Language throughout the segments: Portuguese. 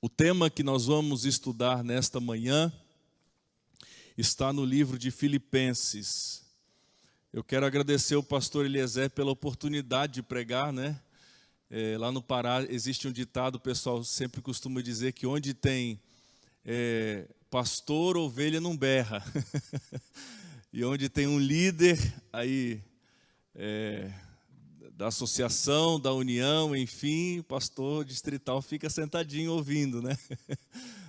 O tema que nós vamos estudar nesta manhã está no livro de Filipenses. Eu quero agradecer ao pastor Eliezer pela oportunidade de pregar, né? Lá no Pará existe um ditado, o pessoal sempre costuma dizer que onde tem pastor, ovelha não berra. E onde tem um líder aí da associação, da união, enfim, o pastor distrital fica sentadinho ouvindo, né?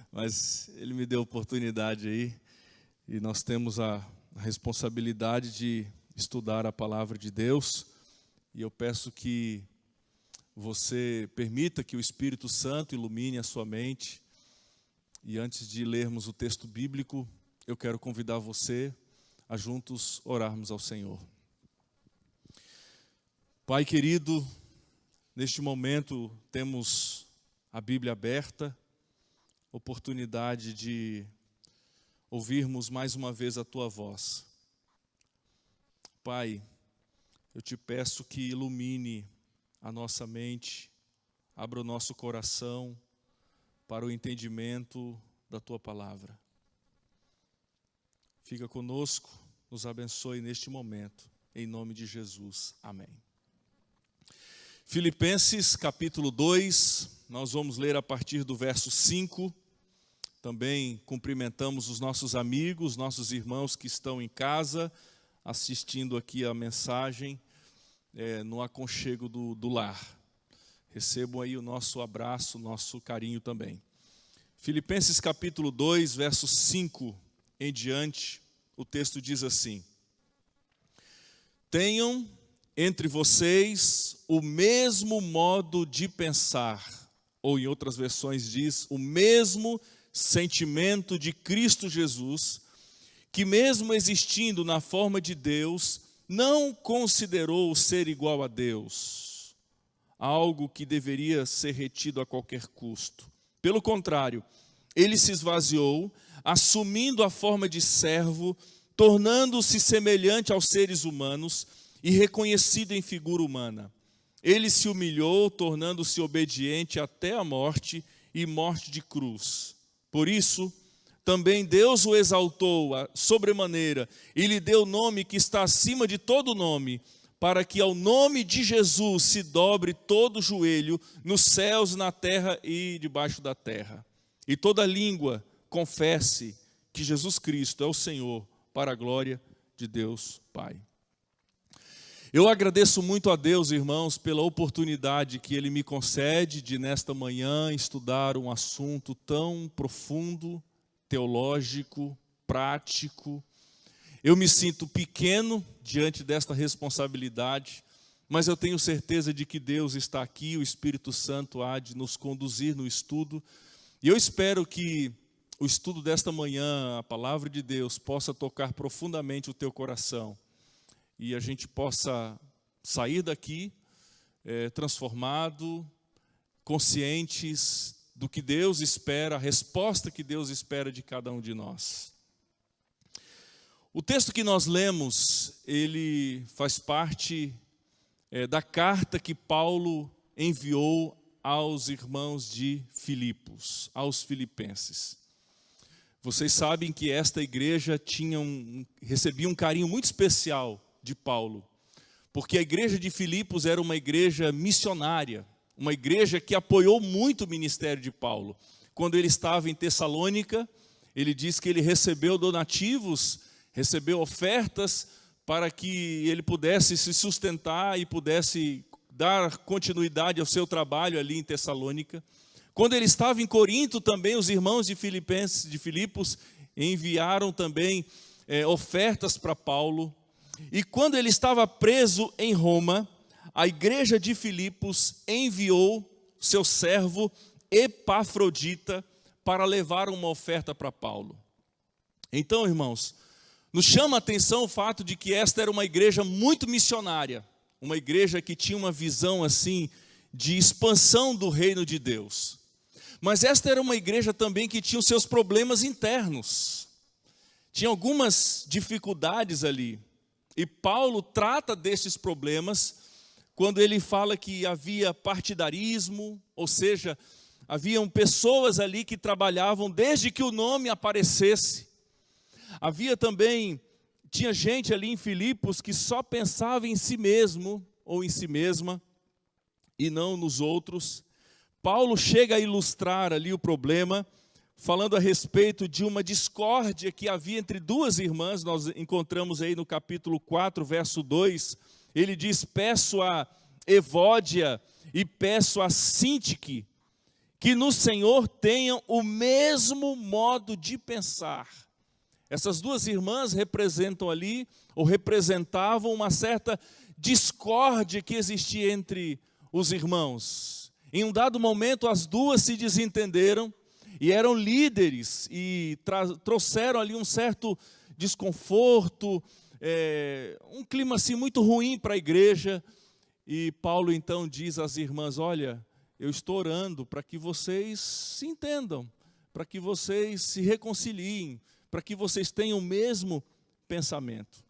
Mas ele me deu a oportunidade aí e nós temos a responsabilidade de estudar a palavra de Deus. E eu peço que você permita que o Espírito Santo ilumine a sua mente. E antes de lermos o texto bíblico, eu quero convidar você a juntos orarmos ao Senhor. Pai querido, neste momento temos a Bíblia aberta, oportunidade de ouvirmos mais uma vez a Tua voz. Pai, eu te peço que ilumine a nossa mente, abra o nosso coração para o entendimento da Tua palavra. Fica conosco, nos abençoe neste momento, em nome de Jesus. Amém. Filipenses capítulo 2, nós vamos ler a partir do verso 5. Também cumprimentamos os nossos amigos, nossos irmãos que estão em casa, assistindo aqui a mensagem no aconchego do lar. Recebam aí o nosso abraço, o nosso carinho também. Filipenses capítulo 2, verso 5 em diante, o texto diz assim: Tenham entre vocês o mesmo modo de pensar, ou em outras versões diz, o mesmo sentimento de Cristo Jesus, que mesmo existindo na forma de Deus, não considerou o ser igual a Deus, algo que deveria ser retido a qualquer custo. Pelo contrário, ele se esvaziou, assumindo a forma de servo, tornando-se semelhante aos seres humanos e reconhecido em figura humana. Ele se humilhou, tornando-se obediente até a morte e morte de cruz. Por isso, também Deus o exaltou sobremaneira e lhe deu o nome que está acima de todo nome, para que ao nome de Jesus se dobre todo o joelho nos céus, na terra e debaixo da terra. E toda língua confesse que Jesus Cristo é o Senhor, para a glória de Deus Pai. Eu agradeço muito a Deus, irmãos, pela oportunidade que Ele me concede de, nesta manhã, estudar um assunto tão profundo, teológico, prático. Eu me sinto pequeno diante desta responsabilidade, mas eu tenho certeza de que Deus está aqui, o Espírito Santo há de nos conduzir no estudo. E eu espero que o estudo desta manhã, a palavra de Deus, possa tocar profundamente o teu coração. E a gente possa sair daqui transformado, conscientes do que Deus espera, a resposta que Deus espera de cada um de nós. O texto que nós lemos, ele faz parte da carta que Paulo enviou aos irmãos de Filipos, aos filipenses. Vocês sabem que esta igreja recebia um carinho muito especial de Paulo, porque a igreja de Filipos era uma igreja missionária, uma igreja que apoiou muito o ministério de Paulo. Quando ele estava em Tessalônica, ele diz que ele recebeu donativos, recebeu ofertas para que ele pudesse se sustentar e pudesse dar continuidade ao seu trabalho ali em Tessalônica. Quando ele estava em Corinto também, os irmãos de Filipos enviaram também ofertas para Paulo. E quando ele estava preso em Roma, a igreja de Filipos enviou seu servo Epafrodita para levar uma oferta para Paulo. Então, irmãos, nos chama a atenção o fato de que esta era uma igreja muito missionária, uma igreja que tinha uma visão assim de expansão do reino de Deus. Mas esta era uma igreja também que tinha os seus problemas internos. Tinha algumas dificuldades ali. E Paulo trata desses problemas quando ele fala que havia partidarismo, ou seja, haviam pessoas ali que trabalhavam desde que o nome aparecesse. Tinha gente ali em Filipos que só pensava em si mesmo ou em si mesma e não nos outros. Paulo chega a ilustrar ali o problema, falando a respeito de uma discórdia que havia entre duas irmãs. Nós encontramos aí no capítulo 4, verso 2, ele diz: peço a Evódia e peço a Sintique que no Senhor tenham o mesmo modo de pensar. Essas duas irmãs representam ali, ou representavam uma certa discórdia que existia entre os irmãos. Em um dado momento, as duas se desentenderam e eram líderes e trouxeram ali um certo desconforto, um clima assim muito ruim para a igreja. E Paulo então diz às irmãs: olha, eu estou orando para que vocês se entendam, para que vocês se reconciliem, para que vocês tenham o mesmo pensamento.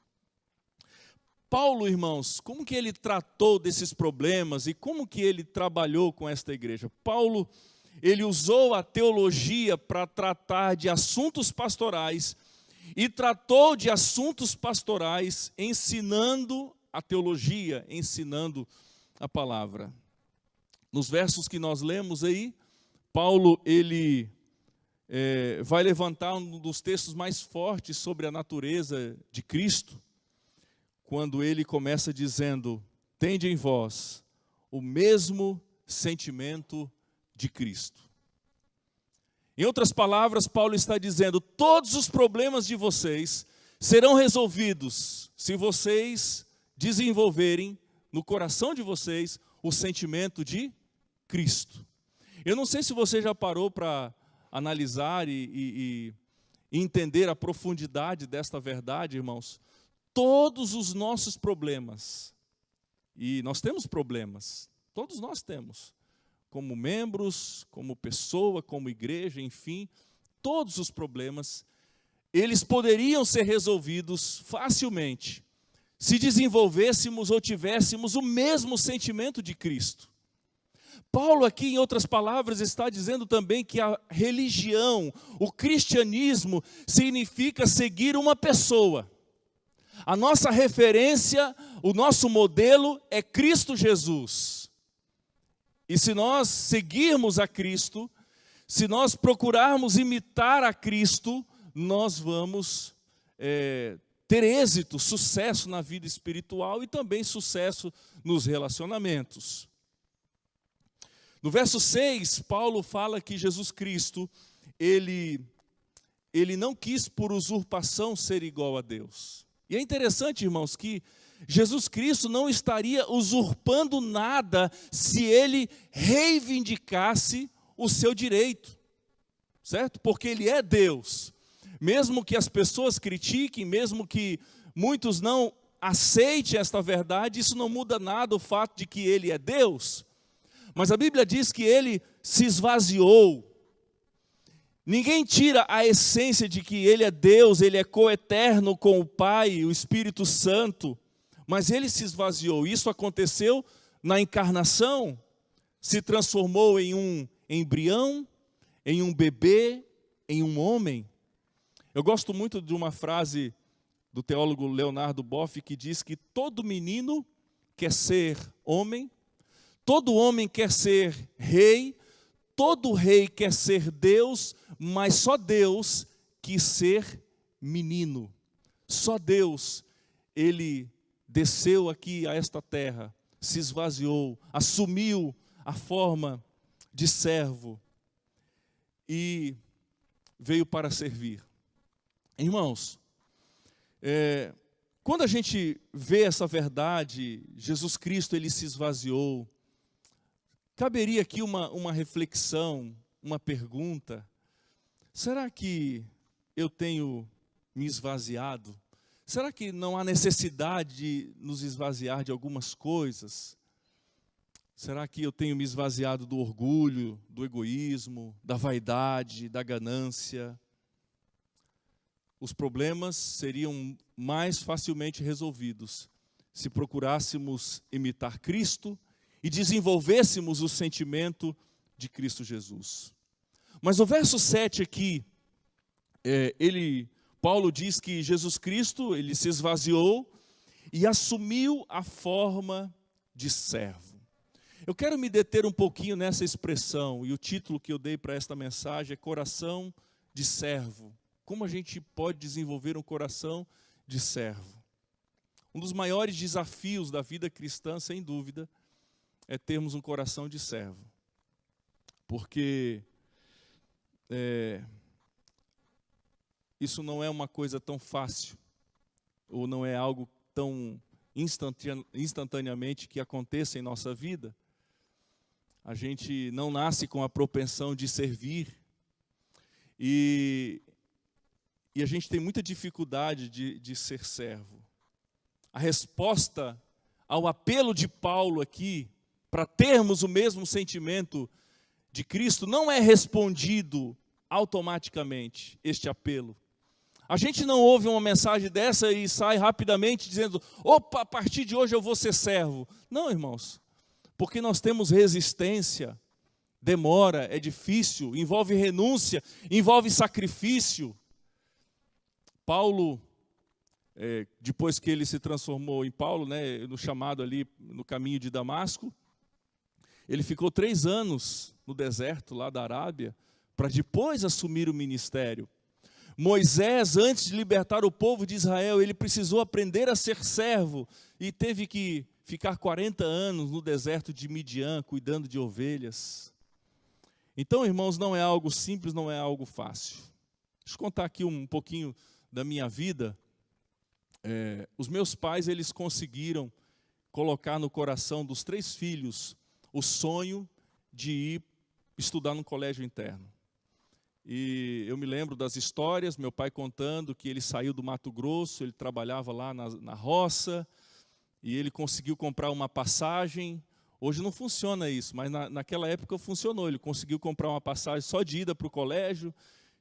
Paulo, irmãos, como que ele tratou desses problemas e como que ele trabalhou com esta igreja? Paulo, ele usou a teologia para tratar de assuntos pastorais e tratou de assuntos pastorais ensinando a teologia, ensinando a palavra. Nos versos que nós lemos aí, Paulo, ele vai levantar um dos textos mais fortes sobre a natureza de Cristo, quando ele começa dizendo: tende em vós o mesmo sentimento de Cristo. Em outras palavras, Paulo está dizendo: todos os problemas de vocês serão resolvidos se vocês desenvolverem no coração de vocês o sentimento de Cristo. Eu não sei se você já parou para analisar e entender a profundidade desta verdade, irmãos. Todos os nossos problemas, e nós temos problemas, todos nós temos, como membros, como pessoa, como igreja, enfim, todos os problemas, eles poderiam ser resolvidos facilmente, se desenvolvêssemos ou tivéssemos o mesmo sentimento de Cristo. Paulo aqui, em outras palavras, está dizendo também que a religião, o cristianismo, significa seguir uma pessoa. A nossa referência, o nosso modelo é Cristo Jesus. E se nós seguirmos a Cristo, se nós procurarmos imitar a Cristo, nós vamos ter êxito, sucesso na vida espiritual e também sucesso nos relacionamentos. No verso 6, Paulo fala que Jesus Cristo, ele não quis por usurpação ser igual a Deus. E é interessante, irmãos, que Jesus Cristo não estaria usurpando nada se ele reivindicasse o seu direito, certo? Porque ele é Deus. Mesmo que as pessoas critiquem, mesmo que muitos não aceitem esta verdade, isso não muda nada o fato de que ele é Deus. Mas a Bíblia diz que ele se esvaziou. Ninguém tira a essência de que ele é Deus, ele é coeterno com o Pai e o Espírito Santo, mas ele se esvaziou. Isso aconteceu na encarnação, se transformou em um embrião, em um bebê, em um homem. Eu gosto muito de uma frase do teólogo Leonardo Boff que diz que todo menino quer ser homem, todo homem quer ser rei, todo rei quer ser Deus, mas só Deus quis ser menino. Só Deus, ele desceu aqui a esta terra, se esvaziou, assumiu a forma de servo e veio para servir. Irmãos, quando a gente vê essa verdade, Jesus Cristo, ele se esvaziou, caberia aqui uma reflexão, uma pergunta: será que eu tenho me esvaziado? Será que não há necessidade de nos esvaziar de algumas coisas? Será que eu tenho me esvaziado do orgulho, do egoísmo, da vaidade, da ganância? Os problemas seriam mais facilmente resolvidos se procurássemos imitar Cristo e desenvolvêssemos o sentimento de Cristo Jesus. Mas o verso 7 aqui, Paulo diz que Jesus Cristo, ele se esvaziou e assumiu a forma de servo. Eu quero me deter um pouquinho nessa expressão, e o título que eu dei para esta mensagem é Coração de Servo. Como a gente pode desenvolver um coração de servo? Um dos maiores desafios da vida cristã, sem dúvida, é termos um coração de servo. Porque isso não é uma coisa tão fácil, ou não é algo tão instantaneamente que aconteça em nossa vida. A gente não nasce com a propensão de servir, e a gente tem muita dificuldade de ser servo. A resposta ao apelo de Paulo aqui, para termos o mesmo sentimento de Cristo, não é respondido automaticamente este apelo. A gente não ouve uma mensagem dessa e sai rapidamente dizendo, opa, a partir de hoje eu vou ser servo. Não, irmãos, porque nós temos resistência, demora, é difícil, envolve renúncia, envolve sacrifício. Paulo, depois que ele se transformou em Paulo, né, no chamado ali no caminho de Damasco, ele ficou 3 anos no deserto lá da Arábia, para depois assumir o ministério. Moisés, antes de libertar o povo de Israel, ele precisou aprender a ser servo e teve que ficar 40 anos no deserto de Midian, cuidando de ovelhas. Então, irmãos, não é algo simples, não é algo fácil. Deixa eu contar aqui um pouquinho da minha vida. Os meus pais, eles conseguiram colocar no coração dos 3 filhos o sonho de ir estudar no colégio interno. E eu me lembro das histórias, meu pai contando que ele saiu do Mato Grosso, ele trabalhava lá na roça, e ele conseguiu comprar uma passagem. Hoje não funciona isso, mas naquela época funcionou. Ele conseguiu comprar uma passagem só de ida para o colégio.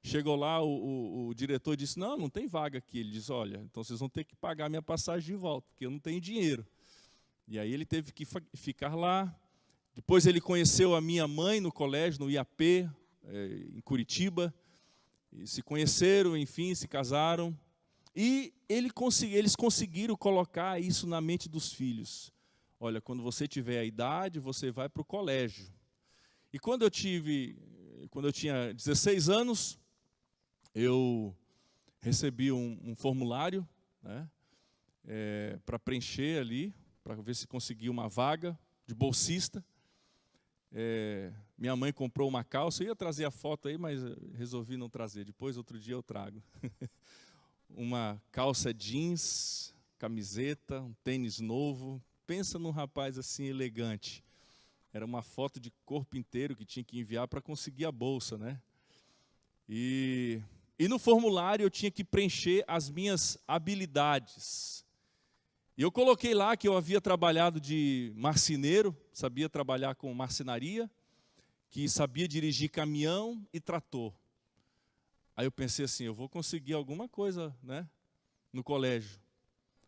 Chegou lá, o diretor disse, não tem vaga aqui. Ele disse, olha, então vocês vão ter que pagar minha passagem de volta, porque eu não tenho dinheiro. E aí ele teve que ficar lá. Depois ele conheceu a minha mãe no colégio, no IAP, em Curitiba. E se conheceram, enfim, se casaram. E eles conseguiram colocar isso na mente dos filhos. Olha, quando você tiver a idade, você vai para o colégio. E quando eu tinha 16 anos, eu recebi um formulário, né, para preencher ali, para ver se conseguia uma vaga de bolsista. Minha mãe comprou uma calça, eu ia trazer a foto aí, mas resolvi não trazer. Depois, outro dia, eu trago. Uma calça jeans, camiseta, um tênis novo. Pensa num rapaz assim elegante. Era uma foto de corpo inteiro que tinha que enviar para conseguir a bolsa, né? E no formulário eu tinha que preencher as minhas habilidades. E eu coloquei lá que eu havia trabalhado de marceneiro, sabia trabalhar com marcenaria, que sabia dirigir caminhão e trator. Aí eu pensei assim, eu vou conseguir alguma coisa, né, no colégio.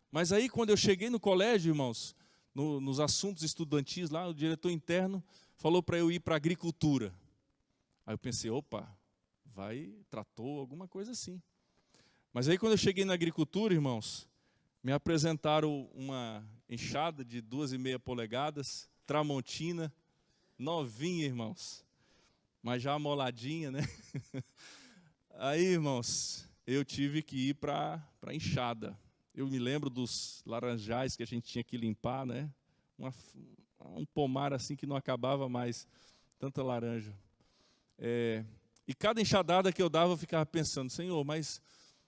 Mas aí quando eu cheguei no colégio, irmãos, nos assuntos estudantis lá, o diretor interno falou para eu ir para a agricultura. Aí eu pensei, opa, vai trator, alguma coisa assim. Mas aí quando eu cheguei na agricultura, irmãos, me apresentaram uma enxada de 2,5 polegadas, Tramontina, novinha, irmãos, mas já amoladinha, né? Aí, irmãos, eu tive que ir para a enxada. Eu me lembro dos laranjais que a gente tinha que limpar, né? Um pomar assim que não acabava mais, tanta laranja. E cada enxadada que eu dava, eu ficava pensando, Senhor, mas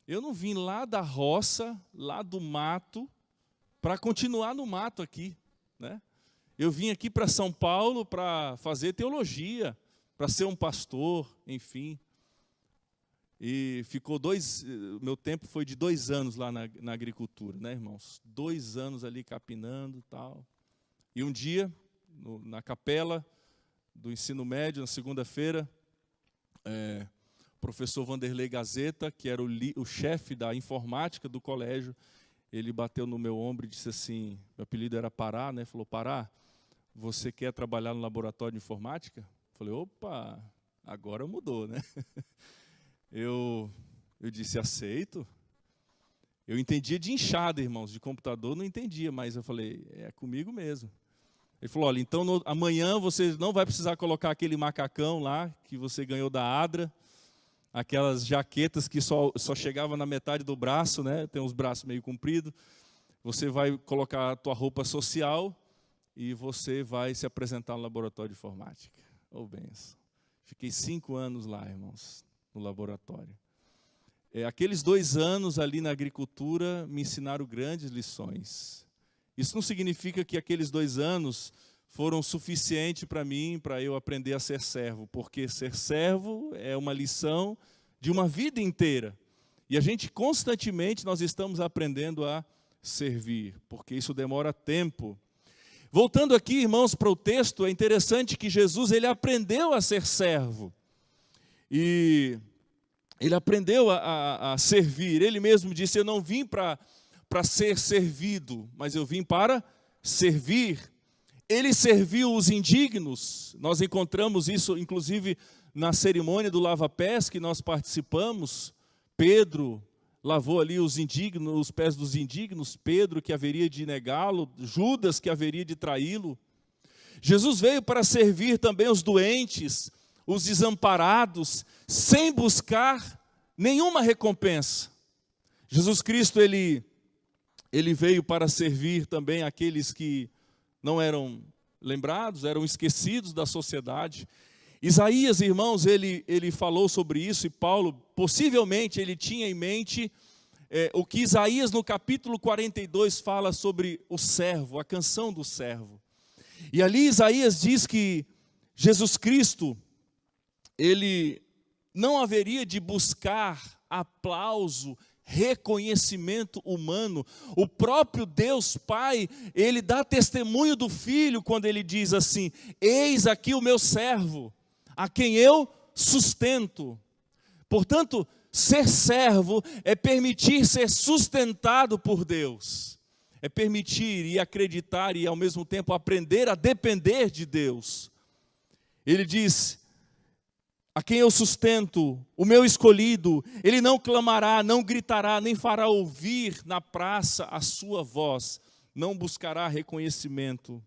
eu não vim lá da roça, lá do mato, para continuar no mato aqui, né? Eu vim aqui para São Paulo para fazer teologia, para ser um pastor, enfim. E ficou meu tempo foi de 2 anos lá na agricultura, né, irmãos? 2 anos ali capinando e tal. E um dia, na capela do ensino médio, na segunda-feira, o professor Vanderlei Gazeta, que era o chefe da informática do colégio, ele bateu no meu ombro e disse assim, meu apelido era Pará, né? Falou, Pará, você quer trabalhar no laboratório de informática? Falei, opa, agora mudou, né? Eu disse, aceito. Eu entendia de enxada, irmãos, de computador não entendia, mas eu falei, é comigo mesmo. Ele falou, olha, então amanhã você não vai precisar colocar aquele macacão lá que você ganhou da Adra, aquelas jaquetas que só chegava na metade do braço, né? Tem os braços meio compridos. Você vai colocar a tua roupa social e você vai se apresentar no laboratório de informática. Ô, benção. Fiquei 5 anos lá, irmãos, no laboratório. Aqueles 2 anos ali na agricultura me ensinaram grandes lições. Isso não significa que aqueles 2 anos foram suficientes para mim, para eu aprender a ser servo, porque ser servo é uma lição de uma vida inteira. E a gente constantemente nós estamos aprendendo a servir, porque isso demora tempo. Voltando aqui, irmãos, para o texto, é interessante que Jesus ele aprendeu a ser servo. E ele aprendeu a servir. Ele mesmo disse, eu não vim para ser servido, mas eu vim para servir. Ele serviu os indignos. Nós encontramos isso, inclusive, na cerimônia do lava-pés que nós participamos. Pedro lavou ali os pés dos indignos, Pedro que haveria de negá-lo, Judas que haveria de traí-lo. Jesus veio para servir também os doentes, os desamparados, sem buscar nenhuma recompensa. Jesus Cristo, ele veio para servir também aqueles que não eram lembrados, eram esquecidos da sociedade. Isaías, irmãos, ele falou sobre isso, e Paulo, possivelmente, ele tinha em mente o que Isaías, no capítulo 42, fala sobre o servo, a canção do servo. E ali Isaías diz que Jesus Cristo, ele não haveria de buscar aplauso, reconhecimento humano. O próprio Deus Pai, ele dá testemunho do Filho quando ele diz assim, eis aqui o meu servo, a quem eu sustento. Portanto, ser servo é permitir ser sustentado por Deus. É permitir e acreditar e ao mesmo tempo aprender a depender de Deus. Ele diz, a quem eu sustento, o meu escolhido, ele não clamará, não gritará, nem fará ouvir na praça a sua voz, não buscará reconhecimento.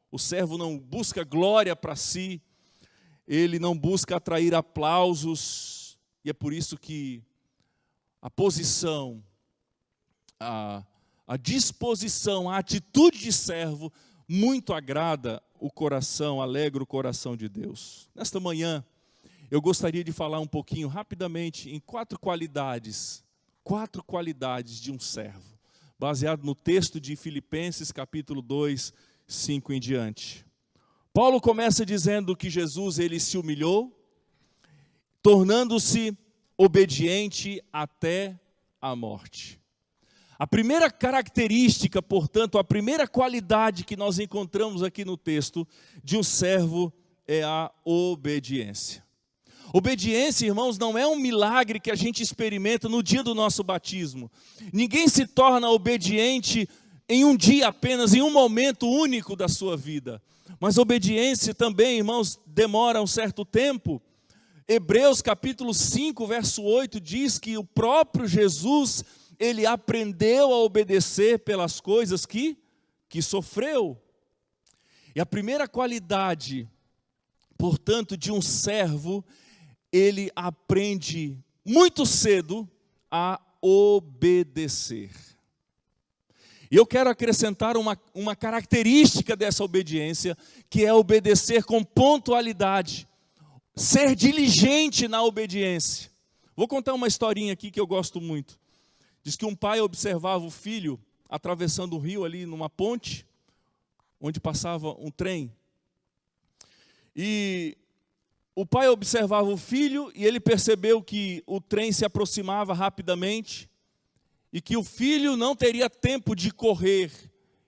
O servo não busca glória para si, ele não busca atrair aplausos, e é por isso que a posição, a disposição, a atitude de servo muito agrada o coração, alegra o coração de Deus. Nesta manhã, eu gostaria de falar um pouquinho rapidamente em 4 qualidades de um servo, baseado no texto de Filipenses capítulo 2, 5 em diante. Paulo começa dizendo que Jesus ele se humilhou, tornando-se obediente até a morte. A primeira característica, portanto, a primeira qualidade que nós encontramos aqui no texto de um servo é a obediência. Obediência, irmãos, não é um milagre que a gente experimenta no dia do nosso batismo. Ninguém se torna obediente em um dia apenas, em um momento único da sua vida. Mas obediência também, irmãos, demora um certo tempo. Hebreus capítulo 5, verso 8 diz que o próprio Jesus, ele aprendeu a obedecer pelas coisas que sofreu. E a primeira qualidade, portanto, de um servo, ele aprende muito cedo a obedecer. E eu quero acrescentar uma característica dessa obediência, que é obedecer com pontualidade, ser diligente na obediência. Vou contar uma historinha aqui que eu gosto muito. Diz que um pai observava o filho atravessando o rio ali numa ponte, onde passava um trem. E o pai observava o filho e ele percebeu que o trem se aproximava rapidamente e que o filho não teria tempo de correr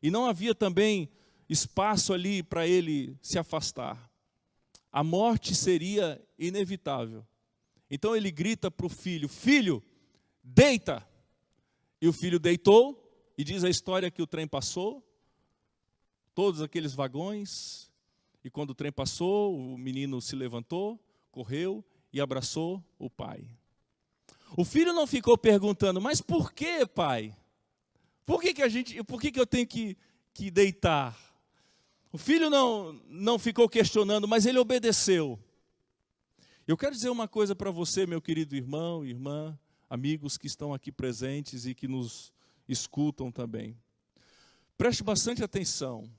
e não havia também espaço ali para ele se afastar. A morte seria inevitável. Então ele grita para o filho, filho, deita. E o filho deitou e diz a história que o trem passou, todos aqueles vagões, E quando o trem passou, o menino se levantou, correu e abraçou o pai. O filho não ficou perguntando, mas por que, pai? Por que eu tenho que deitar? O filho não ficou questionando, mas ele obedeceu. Eu quero dizer uma coisa para você, meu querido irmão, irmã, amigos que estão aqui presentes e que nos escutam também. Preste bastante atenção.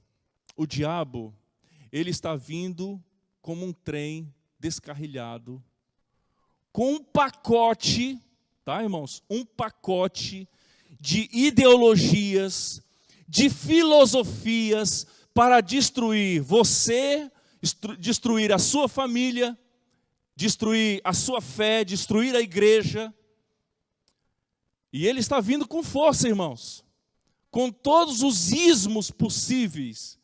O diabo, ele está vindo como um trem descarrilhado, com um pacote, tá, irmãos? Um pacote de ideologias, de filosofias para destruir você, destruir a sua família, destruir a sua fé, destruir a igreja. E ele está vindo com força, irmãos. Com todos os ismos possíveis,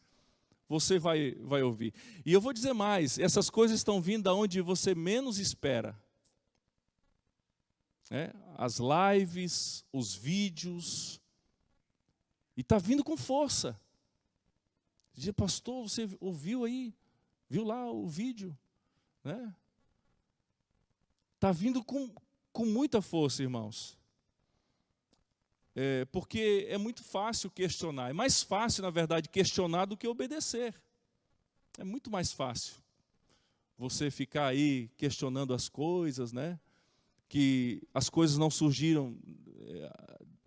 você vai ouvir. E eu vou dizer mais, essas coisas estão vindo da onde você menos espera. As lives, os vídeos, e está vindo com força. Diz, pastor, você ouviu aí? Viu lá o vídeo? Está vindo com muita força, irmãos. Porque é muito fácil questionar. É mais fácil, na verdade, questionar do que obedecer. É muito mais fácil você ficar aí questionando as coisas, que as coisas não surgiram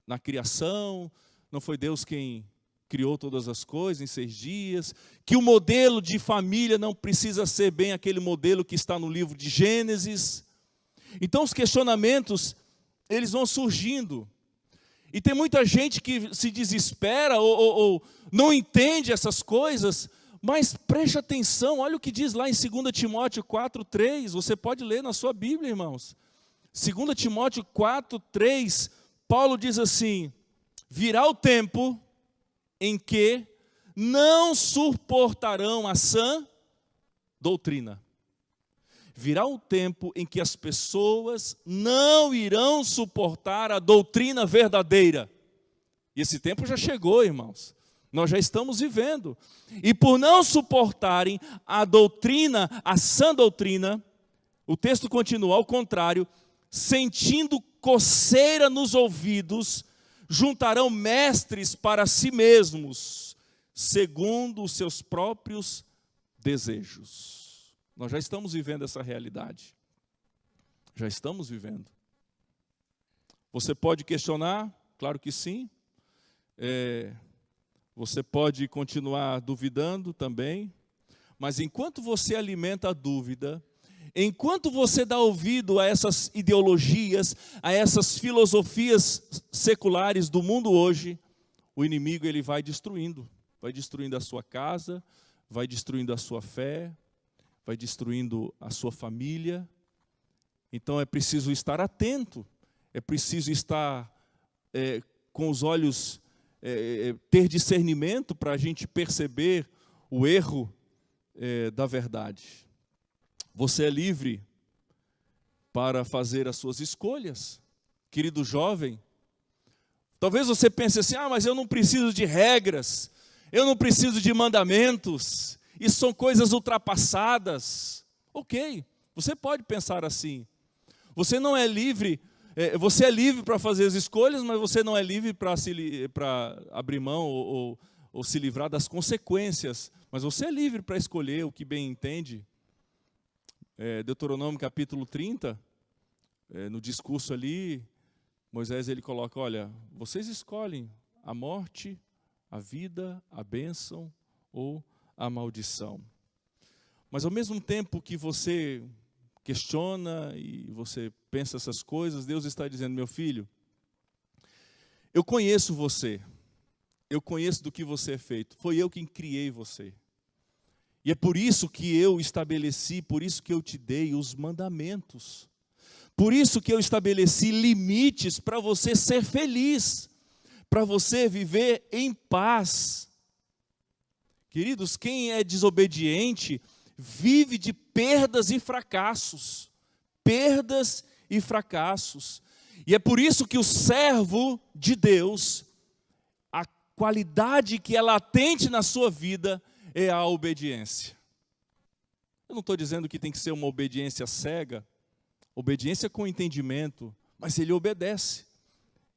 na criação, não foi Deus quem criou todas as coisas em 6 dias, que o modelo de família não precisa ser bem aquele modelo que está no livro de Gênesis. Então os questionamentos, eles vão surgindo. E tem muita gente que se desespera ou não entende essas coisas, mas preste atenção, olha o que diz lá em 2 Timóteo 4:3, você pode ler na sua Bíblia, irmãos. 2 Timóteo 4:3, Paulo diz assim, virá o tempo em que não suportarão a sã doutrina. Virá um tempo em que as pessoas não irão suportar a doutrina verdadeira. E esse tempo já chegou, irmãos. Nós já estamos vivendo. E por não suportarem a doutrina, a sã doutrina, o texto continua, ao contrário, sentindo coceira nos ouvidos, juntarão mestres para si mesmos, segundo os seus próprios desejos. Nós já estamos vivendo essa realidade. Já estamos vivendo. Você pode questionar? Claro que sim. Você pode continuar duvidando também. Mas enquanto você alimenta a dúvida, enquanto você dá ouvido a essas ideologias, a essas filosofias seculares do mundo hoje, o inimigo ele vai destruindo a sua casa, vai destruindo a sua fé, vai destruindo a sua família. Então é preciso estar atento, é preciso estar com os olhos, ter discernimento para a gente perceber o erro da verdade. Você é livre para fazer as suas escolhas, querido jovem. Talvez você pense assim, mas eu não preciso de regras, eu não preciso de mandamentos, isso são coisas ultrapassadas. Ok, você pode pensar assim. Você não é livre, você é livre para fazer as escolhas, mas você não é livre para abrir mão ou se livrar das consequências. Mas você é livre para escolher o que bem entende. Deuteronômio capítulo 30, no discurso ali, Moisés ele coloca, olha, vocês escolhem a morte, a vida, a bênção ou a maldição. Mas ao mesmo tempo que você questiona e você pensa essas coisas, Deus está dizendo, meu filho, eu conheço você, eu conheço do que você é feito, foi eu quem criei você. E é por isso que eu estabeleci, por isso que eu te dei os mandamentos. Por isso que eu estabeleci limites para você ser feliz, para você viver em paz. Queridos, quem é desobediente vive de perdas e fracassos. Perdas e fracassos. E é por isso que o servo de Deus, a qualidade que é latente na sua vida é a obediência. Eu não estou dizendo que tem que ser uma obediência cega, obediência com entendimento, mas ele obedece.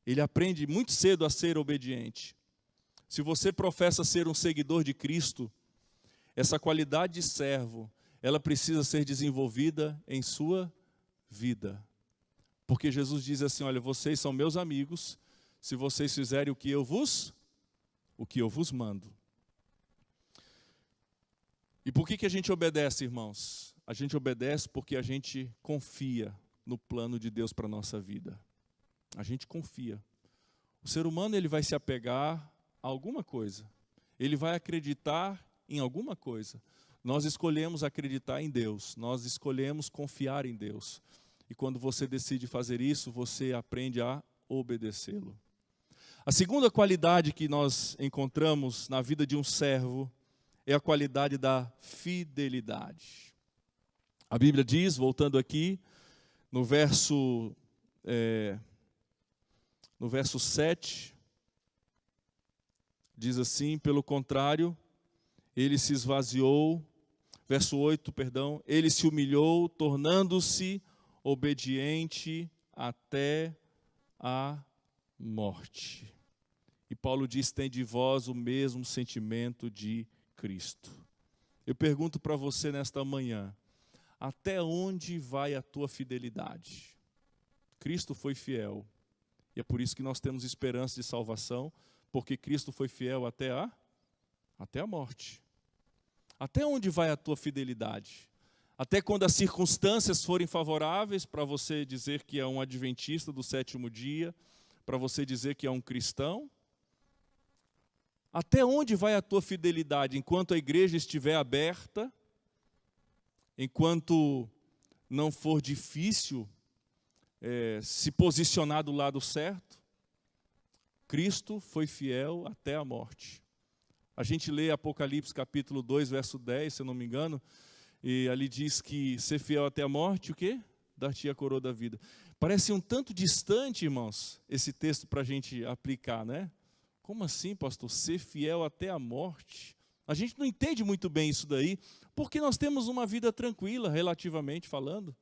Ele aprende muito cedo a ser obediente. Se você professa ser um seguidor de Cristo, essa qualidade de servo, ela precisa ser desenvolvida em sua vida. Porque Jesus diz assim, olha, vocês são meus amigos, se vocês fizerem o que eu vos mando. E por que a gente obedece, irmãos? A gente obedece porque a gente confia no plano de Deus para a nossa vida. A gente confia. O ser humano, ele vai se apegar a alguma coisa. Ele vai acreditar em alguma coisa. Nós escolhemos acreditar em Deus. Nós escolhemos confiar em Deus. E quando você decide fazer isso, você aprende a obedecê-lo. A segunda qualidade que nós encontramos na vida de um servo é a qualidade da fidelidade. A Bíblia diz, voltando aqui, no verso 7, diz assim, pelo contrário, ele se esvaziou, verso 8, perdão, ele se humilhou, tornando-se obediente até a morte. E Paulo diz, tem de vós o mesmo sentimento de Cristo. Eu pergunto para você nesta manhã, até onde vai a tua fidelidade? Cristo foi fiel, e é por isso que nós temos esperança de salvação, porque Cristo foi fiel até a morte. Até onde vai a tua fidelidade? Até quando as circunstâncias forem favoráveis para você dizer que é um adventista do sétimo dia, para você dizer que é um cristão? Até onde vai a tua fidelidade? Enquanto a igreja estiver aberta, enquanto não for difícil se posicionar do lado certo, Cristo foi fiel até a morte. A gente lê Apocalipse capítulo 2, verso 10, se eu não me engano, e ali diz que ser fiel até a morte, o quê? Dar-te a coroa da vida. Parece um tanto distante, irmãos, esse texto para a gente aplicar, né? Como assim, pastor? Ser fiel até a morte? A gente não entende muito bem isso daí, porque nós temos uma vida tranquila, relativamente falando.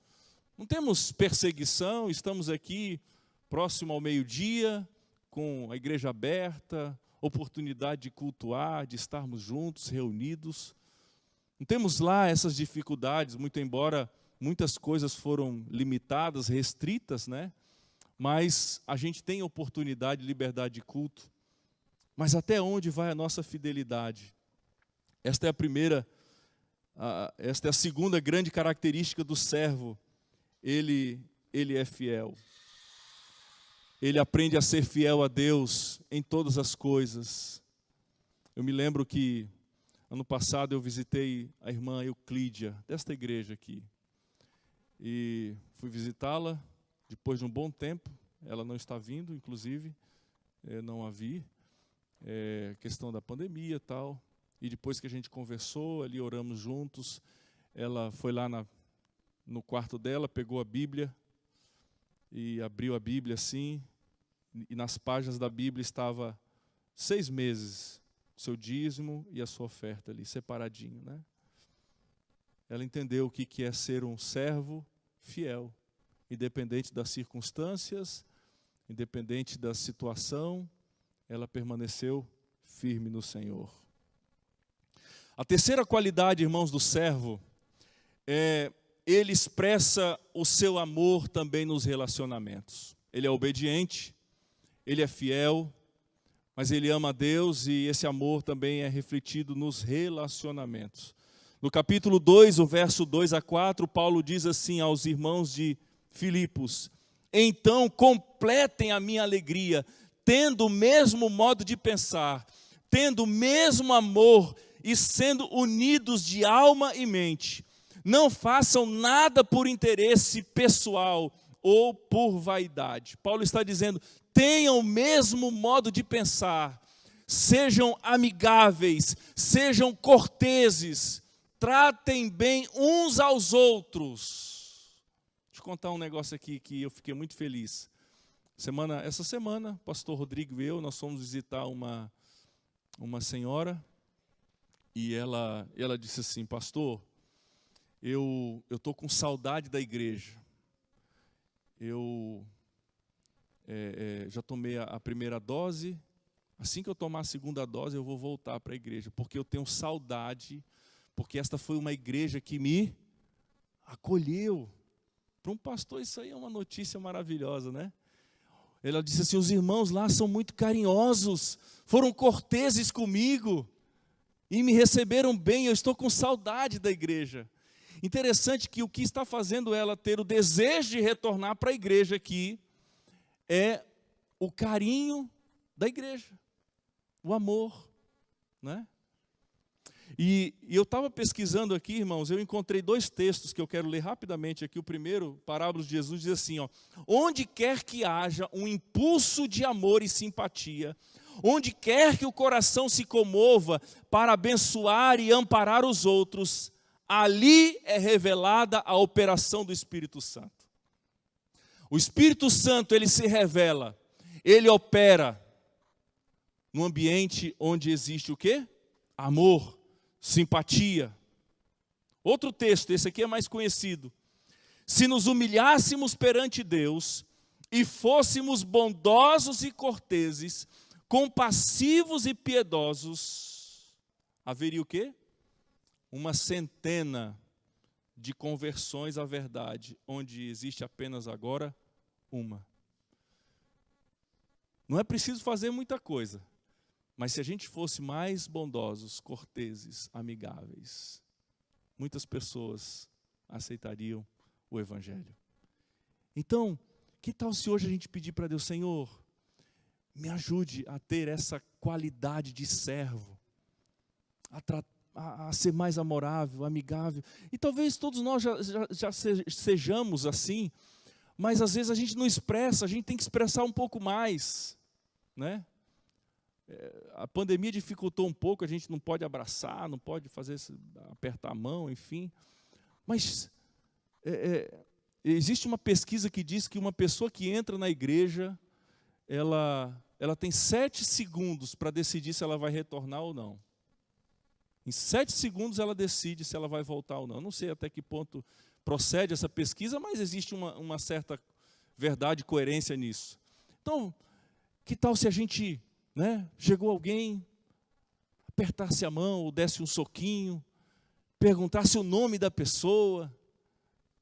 Não temos perseguição, estamos aqui próximo ao meio-dia, com a igreja aberta, oportunidade de cultuar, de estarmos juntos, reunidos. Não temos lá essas dificuldades, muito embora muitas coisas foram limitadas, restritas, né? Mas a gente tem oportunidade, liberdade de culto. Mas até onde vai a nossa fidelidade? Esta é a segunda grande característica do servo. Ele é fiel. Ele aprende a ser fiel a Deus em todas as coisas. Eu me lembro que ano passado eu visitei a irmã Euclídia, desta igreja aqui. E fui visitá-la depois de um bom tempo. Ela não está vindo, inclusive, não a vi. Questão da pandemia e tal. E depois que a gente conversou, ali oramos juntos, ela foi lá no quarto dela, pegou a Bíblia e abriu a Bíblia assim, e nas páginas da Bíblia estava 6 meses, seu dízimo e a sua oferta ali, separadinho, né? Ela entendeu o que é ser um servo fiel, independente das circunstâncias, independente da situação, ela permaneceu firme no Senhor. A terceira qualidade, irmãos, do servo, ele expressa o seu amor também nos relacionamentos. Ele é obediente, ele é fiel, mas ele ama a Deus e esse amor também é refletido nos relacionamentos. No capítulo 2, o verso 2 a 4, Paulo diz assim aos irmãos de Filipos: então completem a minha alegria, tendo o mesmo modo de pensar, tendo o mesmo amor e sendo unidos de alma e mente. Não façam nada por interesse pessoal ou por vaidade. Paulo está dizendo, tenham o mesmo modo de pensar, sejam amigáveis, sejam corteses, tratem bem uns aos outros. Deixa eu contar um negócio aqui que eu fiquei muito feliz. Essa semana, o pastor Rodrigo e eu, nós fomos visitar uma senhora, e ela disse assim, pastor, eu estou com saudade da igreja. Eu já tomei a primeira dose. Assim que eu tomar a segunda dose, eu vou voltar para a igreja, porque eu tenho saudade, porque esta foi uma igreja que me acolheu. Para um pastor isso aí é uma notícia maravilhosa, né? Ela disse assim, os irmãos lá são muito carinhosos, foram corteses comigo e me receberam bem, eu estou com saudade da igreja. Interessante que o que está fazendo ela ter o desejo de retornar para a igreja aqui é o carinho da igreja, o amor, né? E eu estava pesquisando aqui, irmãos, eu encontrei 2 textos que eu quero ler rapidamente aqui. O primeiro, Parábolas de Jesus, diz assim, ó, onde quer que haja um impulso de amor e simpatia, onde quer que o coração se comova para abençoar e amparar os outros, ali é revelada a operação do Espírito Santo. O Espírito Santo, ele se revela, ele opera no ambiente onde existe o quê? Amor, simpatia. Outro texto, esse aqui é mais conhecido. Se nos humilhássemos perante Deus e fôssemos bondosos e corteses, compassivos e piedosos, haveria o quê? Uma centena de conversões à verdade, onde existe apenas agora uma. Não é preciso fazer muita coisa. Mas se a gente fosse mais bondosos, corteses, amigáveis, muitas pessoas aceitariam o Evangelho. Então, que tal se hoje a gente pedir para Deus, Senhor, me ajude a ter essa qualidade de servo, a ser mais amorável, amigável. E talvez todos nós já sejamos assim, mas às vezes a gente não expressa, a gente tem que expressar um pouco mais, né? A pandemia dificultou um pouco, a gente não pode abraçar, não pode apertar a mão, enfim. Mas existe uma pesquisa que diz que uma pessoa que entra na igreja, ela tem 7 segundos para decidir se ela vai retornar ou não. Em 7 segundos ela decide se ela vai voltar ou não. Não sei até que ponto procede essa pesquisa, mas existe uma certa verdade e coerência nisso. Então, que tal se a gente... né? Chegou alguém, apertasse a mão, ou desse um soquinho, perguntasse o nome da pessoa,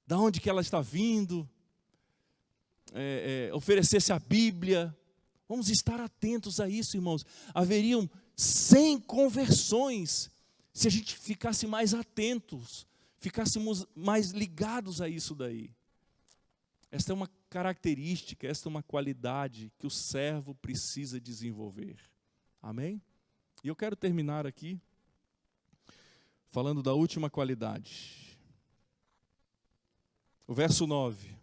da onde que ela está vindo, oferecesse a Bíblia. Vamos estar atentos a isso, irmãos. Haveriam 100 conversões se a gente ficasse mais atentos, ficássemos mais ligados a isso daí. Esta é uma característica, esta é uma qualidade que o servo precisa desenvolver. Amém? E eu quero terminar aqui falando da última qualidade. O verso 9.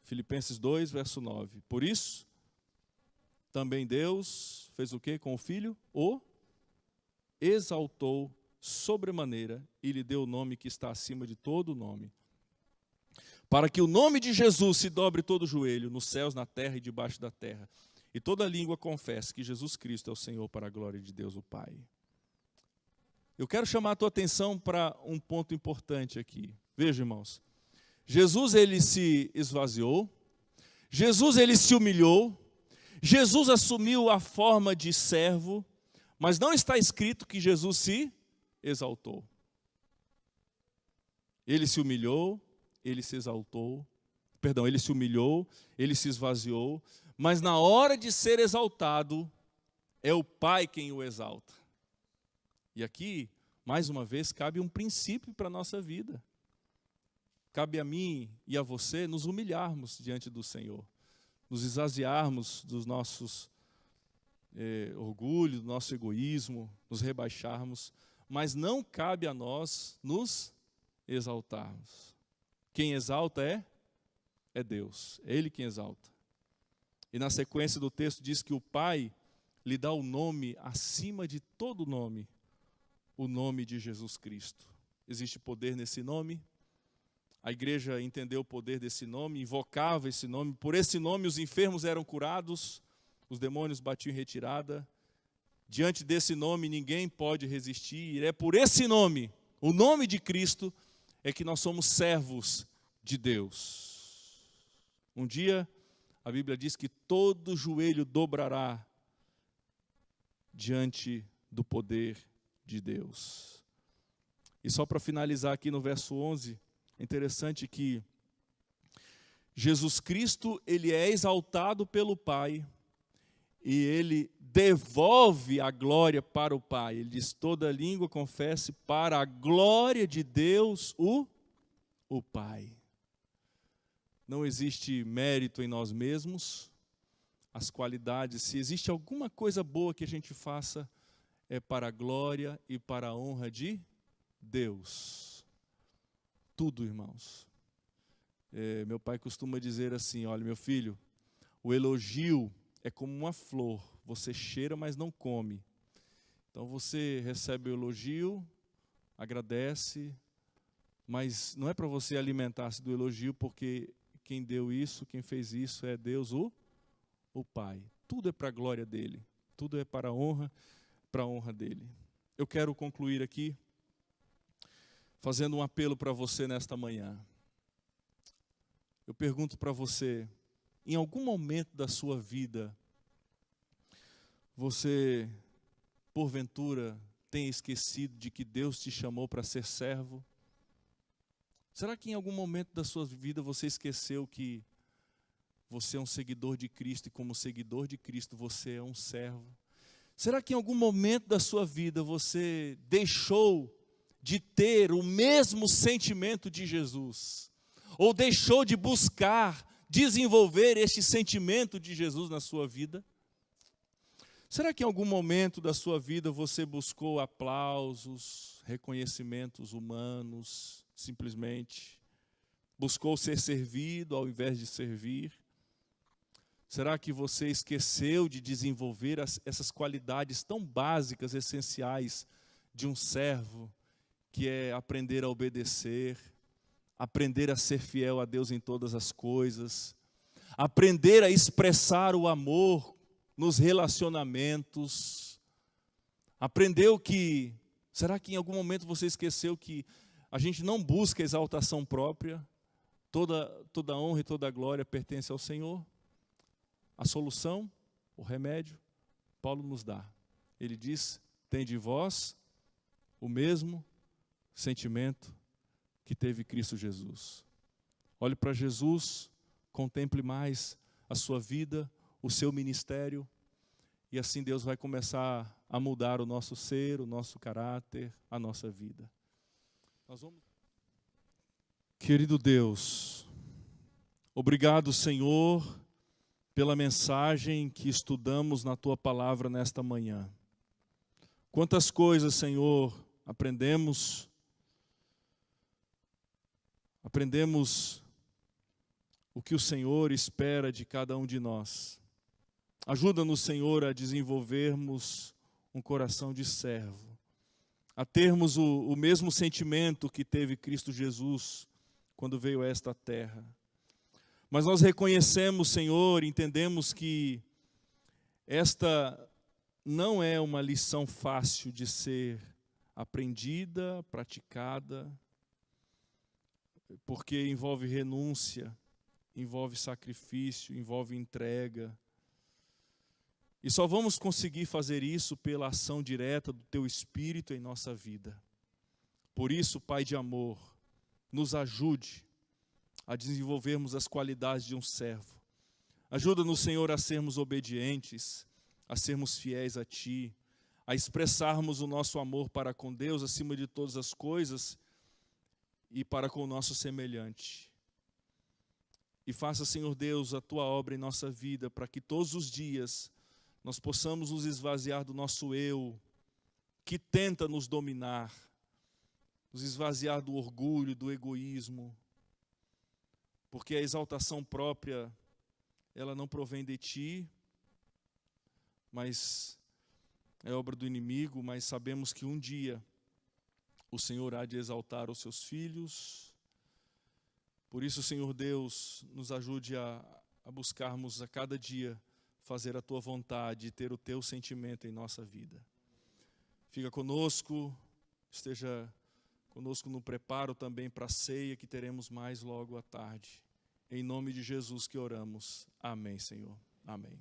Filipenses 2, verso 9. Por isso, também Deus fez o quê com o Filho? O exaltou sobremaneira e lhe deu o nome que está acima de todo nome, para que o nome de Jesus se dobre todo o joelho, nos céus, na terra e debaixo da terra, e toda língua confesse que Jesus Cristo é o Senhor, para a glória de Deus o Pai. Eu quero chamar a tua atenção para um ponto importante aqui. Veja, irmãos, Jesus, ele se esvaziou, Jesus, ele se humilhou, Jesus assumiu a forma de servo, mas não está escrito que Jesus se exaltou. Ele se humilhou, ele se exaltou, ele se humilhou, ele se esvaziou, mas na hora de ser exaltado, é o Pai quem o exalta. E aqui, mais uma vez, cabe um princípio para a nossa vida. Cabe a mim e a você nos humilharmos diante do Senhor, nos esvaziarmos dos nossos orgulho, do nosso egoísmo, nos rebaixarmos, mas não cabe a nós nos exaltarmos. Quem exalta é Deus, é Ele quem exalta. E na sequência do texto diz que o Pai lhe dá o nome acima de todo nome, o nome de Jesus Cristo. Existe poder nesse nome? A igreja entendeu o poder desse nome, invocava esse nome. Por esse nome os enfermos eram curados, os demônios batiam em retirada. Diante desse nome ninguém pode resistir. É por esse nome, o nome de Cristo, é que nós somos servos de Deus. Um dia, a Bíblia diz que todo joelho dobrará diante do poder de Deus. E só para finalizar aqui no verso 11, é interessante que Jesus Cristo, ele é exaltado pelo Pai e ele devolve a glória para o Pai. Ele diz: toda língua confesse para a glória de Deus o Pai. Não existe mérito em nós mesmos, as qualidades, se existe alguma coisa boa que a gente faça, é para a glória e para a honra de Deus. Tudo, irmãos. Meu pai costuma dizer assim: olha, meu filho, o elogio é como uma flor, você cheira, mas não come. Então você recebe o elogio, agradece, mas não é para você alimentar-se do elogio, porque quem deu isso, quem fez isso é Deus, o Pai. Tudo é para a glória dele, tudo é para a honra dele. Eu quero concluir aqui fazendo um apelo para você nesta manhã. Eu pergunto para você, em algum momento da sua vida, você, porventura, tem esquecido de que Deus te chamou para ser servo? Será que em algum momento da sua vida você esqueceu que você é um seguidor de Cristo e como seguidor de Cristo você é um servo? Será que em algum momento da sua vida você deixou de ter o mesmo sentimento de Jesus? Ou deixou de buscar, desenvolver este sentimento de Jesus na sua vida? Será que em algum momento da sua vida você buscou aplausos, reconhecimentos humanos, simplesmente? Buscou ser servido ao invés de servir? Será que você esqueceu de desenvolver essas qualidades tão básicas, essenciais de um servo, que é aprender a obedecer, aprender a ser fiel a Deus em todas as coisas, aprender a expressar o amor nos relacionamentos? Será que em algum momento você esqueceu que a gente não busca exaltação própria? Toda honra e toda glória pertence ao Senhor. A solução, o remédio, Paulo nos dá. Ele diz: tende vós o mesmo sentimento que teve Cristo Jesus. Olhe para Jesus, contemple mais a sua vida, o seu ministério, e assim Deus vai começar a mudar o nosso ser, o nosso caráter, a nossa vida. Querido Deus, obrigado, Senhor, pela mensagem que estudamos na Tua Palavra nesta manhã. Quantas coisas, Senhor, aprendemos o que o Senhor espera de cada um de nós. Ajuda-nos, Senhor, a desenvolvermos um coração de servo, a termos o mesmo sentimento que teve Cristo Jesus quando veio a esta terra. Mas nós reconhecemos, Senhor, entendemos que esta não é uma lição fácil de ser aprendida, praticada, porque envolve renúncia, envolve sacrifício, envolve entrega. E só vamos conseguir fazer isso pela ação direta do Teu Espírito em nossa vida. Por isso, Pai de amor, nos ajude a desenvolvermos as qualidades de um servo. Ajuda-nos, Senhor, a sermos obedientes, a sermos fiéis a Ti, a expressarmos o nosso amor para com Deus acima de todas as coisas e para com o nosso semelhante. E faça, Senhor Deus, a Tua obra em nossa vida, para que todos os dias nós possamos nos esvaziar do nosso eu, que tenta nos dominar, nos esvaziar do orgulho, do egoísmo, porque a exaltação própria, ela não provém de Ti, mas é obra do inimigo. Mas sabemos que um dia o Senhor há de exaltar os Seus filhos. Por isso, Senhor Deus, nos ajude a buscarmos a cada dia fazer a Tua vontade e ter o Teu sentimento em nossa vida. Fica conosco, esteja conosco no preparo também para a ceia que teremos mais logo à tarde. Em nome de Jesus que oramos. Amém, Senhor. Amém.